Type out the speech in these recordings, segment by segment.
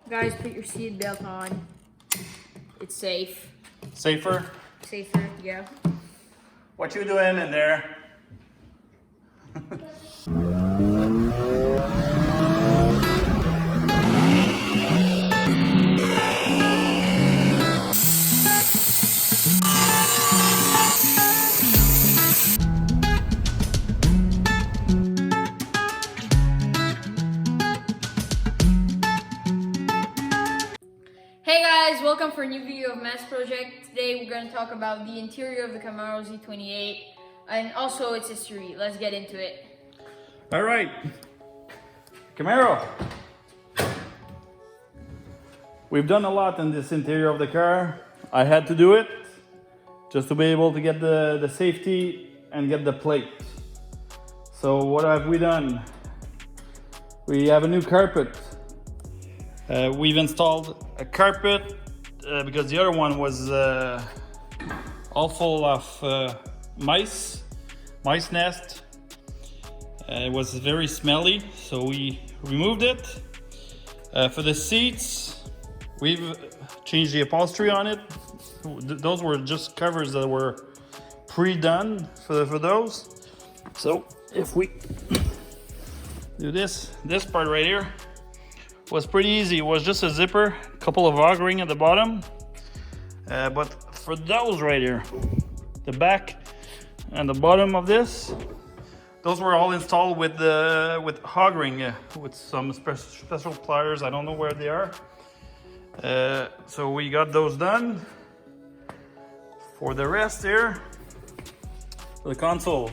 Guys, put your seat belt on. It's safe. Safer? Safer, yeah. What you doing in there? Hey guys, welcome for a new video of Mass Project. Today we're going to talk about the interior of the Camaro Z28 and also its history. Let's get into it. All right, Camaro. We've done a lot in this interior of the car. I had to do it just to be able to get the safety and get the plate. So what have we done? We have a new carpet. We've installed a carpet because the other one was all full of mice nest. It was very smelly, so we removed it. For the seats, we've changed the upholstery on it. Those were just covers that were pre-done for those. So if we do this part right here, was pretty easy. It was just a zipper, a couple of auger ring at the bottom. But for those right here, the back and the bottom of this, those were all installed with auger ring, with some special pliers. I don't know where they are. So we got those done. For the rest here, for the console,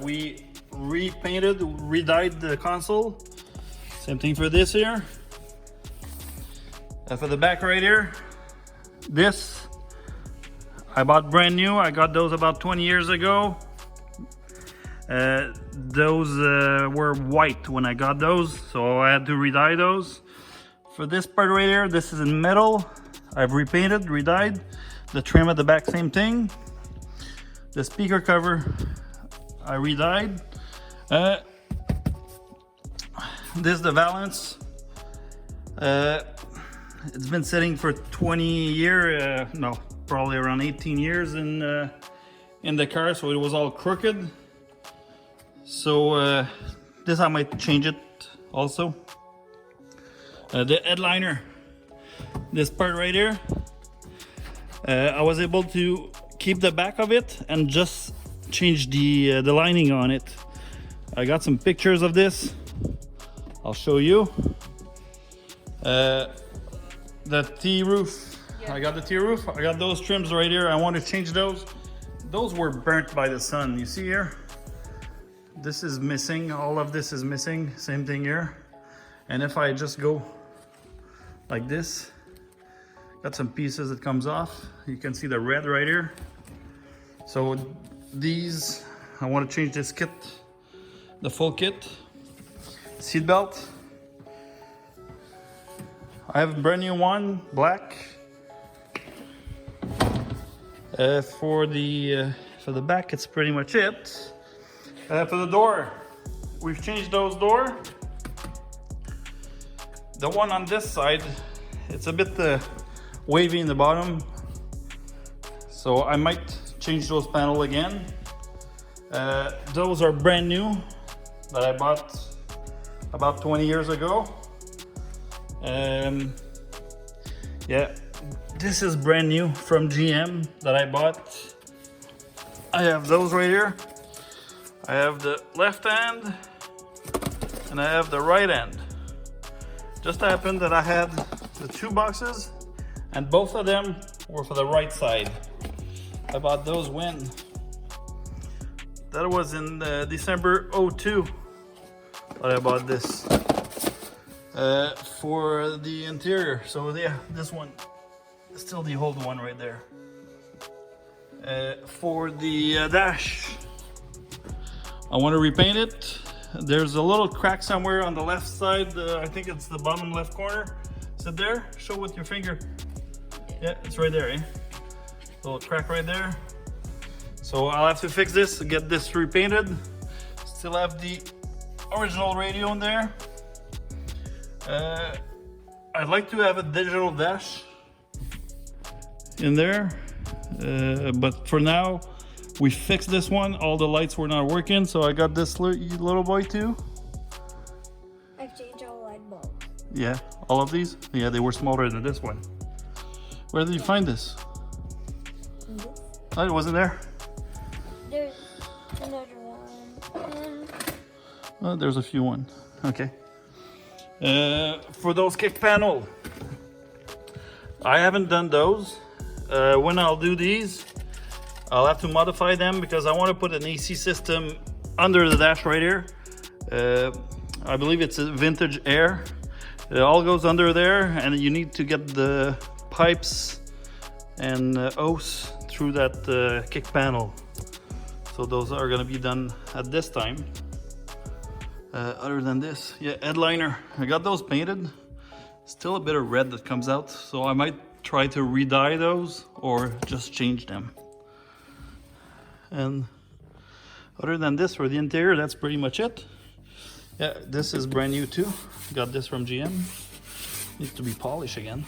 we repainted, re-dyed the console. Same thing for this here. For the back right here, this I bought brand new. I got those about 20 years ago. Those were white when I got those, so I had to re-dye those. For this part right here, this is in metal. I've repainted, re-dyed. The trim at the back, same thing. The speaker cover, I re-dyed. This is the valance. It's been sitting for 20 years, no, probably around 18 years in the car, so it was all crooked. So this I might change it also. The headliner, this part right here, I was able to keep the back of it and just change the lining on it. I got some pictures of this. I'll show you. The T-roof. Yeah. I got the T-roof. I got those trims right here. I want to change those. Those were burnt by the sun. You see here? This is missing. All of this is missing. Same thing here. And if I just go like this, got some pieces that comes off. You can see the red right here. So these, I want to change this kit, the full kit. Seat belt, I have a brand new one, black. For the back, it's pretty much it. For the door, we've changed those doors. The one on this side, it's a bit wavy in the bottom, so I might change those panels again. Those are brand new that I bought about 20 years ago. Yeah, this is brand new from GM that I bought. I have those right here. I have the left hand and I have the right hand. Just happened that I had the two boxes and both of them were for the right side. I bought those when? That was in December 02. But I bought this for the interior. So yeah, this one is still the old one right there. For the dash, I want to repaint it. There's a little crack somewhere on the left side. I think it's the bottom left corner. Is it there? Show with your finger. Yeah, it's right there, eh? Little crack right there. So I'll have to fix this, get this repainted. Still have the original radio in there. I'd like to have a digital dash in there, but for now we fixed this one. All the lights were not working, so I got this little boy too. I've changed all light bulbs. Yeah, all of these? Yeah, they were smaller than this one. Where did you find this? This. Oh, it wasn't there? There's another one. Oh, there's a few one. Okay. For those kick panel, I haven't done those. When I'll do these, I'll have to modify them because I want to put an AC system under the dash right here. I believe it's a vintage air. It all goes under there, and you need to get the pipes and hose through that kick panel. So those are going to be done at this time. Other than this, yeah, headliner. I got those painted. Still a bit of red that comes out, so I might try to re-dye those or just change them. And other than this, for the interior, that's pretty much it. Yeah, this is brand new too. Got this from GM. Needs to be polished again.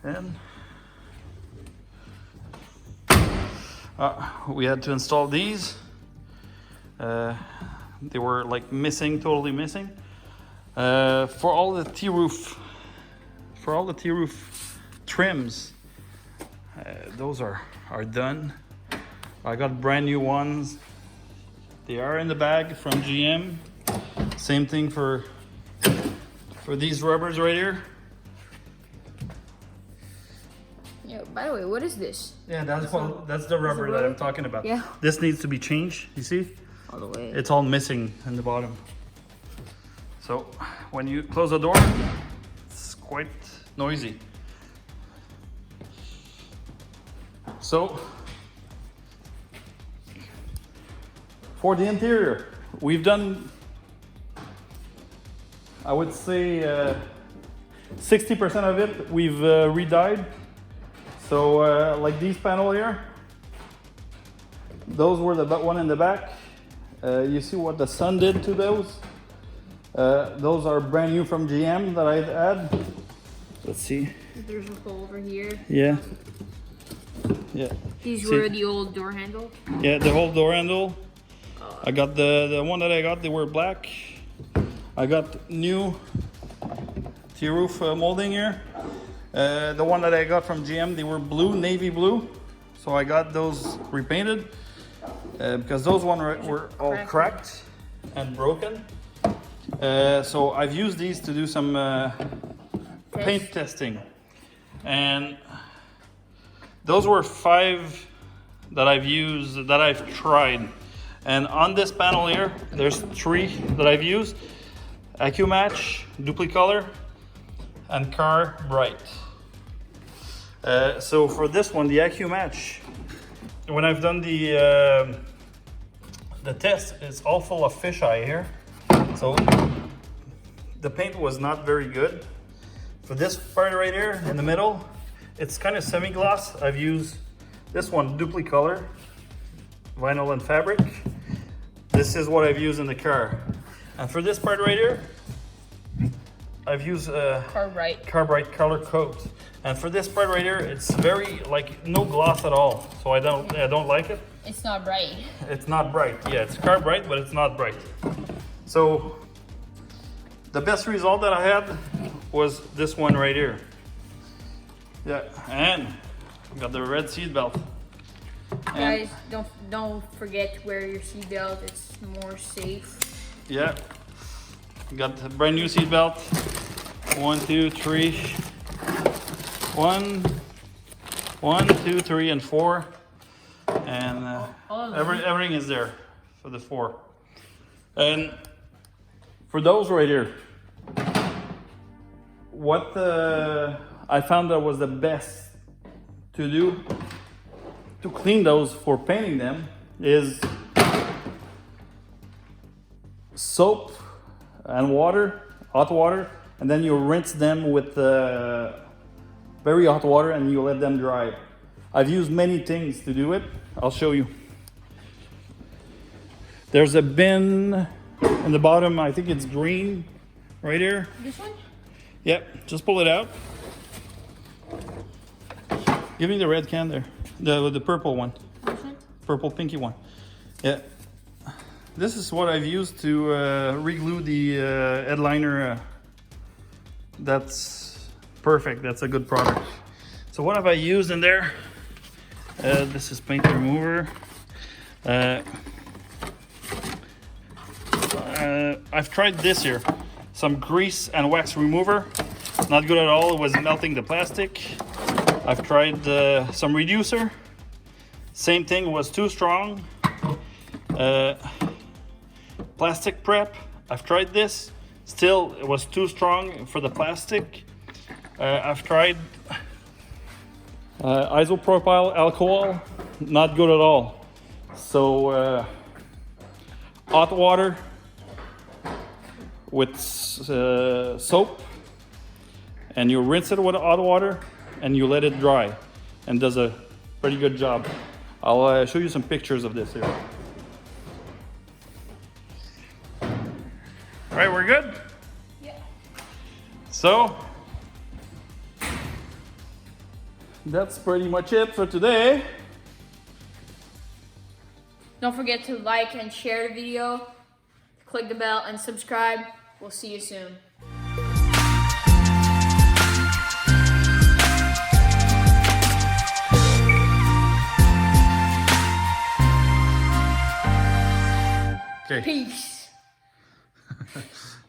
And we had to install these. They were like missing, totally missing. For all the T-roof trims, those are done. I got brand new ones. They are in the bag from GM. Same thing for these rubbers right here. Yeah, by the way, what is this? Yeah, that's the rubber that I'm talking about. Yeah. This needs to be changed, you see? All the way. It's all missing in the bottom. So when you close the door, it's quite noisy. So for the interior, we've done, I would say 60% of it we've re-dyed. So like these panel here, those were the one in the back. You see what the sun did to those? Those are brand new from GM that I've had. Let's see. There's a hole over here. Yeah. Yeah. These See? were the old door handle. Yeah, the whole door handle. I got the one that I got, they were black. I got new T-roof molding here. The one that I got from GM, they were blue, navy blue. So I got those repainted because those ones were all cracked and broken. So I've used these to do some paint testing. And those were 5 that I've used, that I've tried. And on this panel here, there's 3 that I've used. AccuMatch, Duplicolor, and Car Bright. So for this one, the AccuMatch, when I've done the test, it's all full of fisheye here. So the paint was not very good. For this part right here in the middle, it's kind of semi-gloss. I've used this one, Duplicolor, vinyl and fabric. This is what I've used in the car. And for this part right here, I've used Car Bright color coat. And for this part right here, it's very like no gloss at all. So I don't like it. It's not bright. It's not bright. Yeah, it's car bright, but it's not bright. So the best result that I had was this one right here. Yeah, and got the red seat belt. Guys, don't forget to wear your seatbelt. It's more safe. Yeah, got the brand new seat belt. 1, 2, 3. 1, 2, 3, and 4. And everything is there for the 4. And for those right here, what I found that was the best to do to clean those for painting them is soap and water, hot water, and then you rinse them with very hot water and you let them dry. I've used many things to do it. I'll show you. There's a bin in the bottom, I think it's green right here. This one? Yep, just pull it out. Give me the red can there. The purple one. This one? Purple pinky one. Yeah. This is what I've used to re-glue the headliner. That's perfect. That's a good product. So what have I used in there? This is paint remover. I've tried this here. Some grease and wax remover. Not good at all. It was melting the plastic. I've tried some reducer. Same thing, was too strong. Plastic prep. I've tried this. Still, it was too strong for the plastic. I've tried isopropyl alcohol. Not good at all. So hot water with soap, and you rinse it with hot water and you let it dry, and does a pretty good job. I'll show you some pictures of this here. All right, we're good? Yeah. So that's pretty much it for today. Don't forget to like and share the video, click the bell and subscribe. We'll see you soon.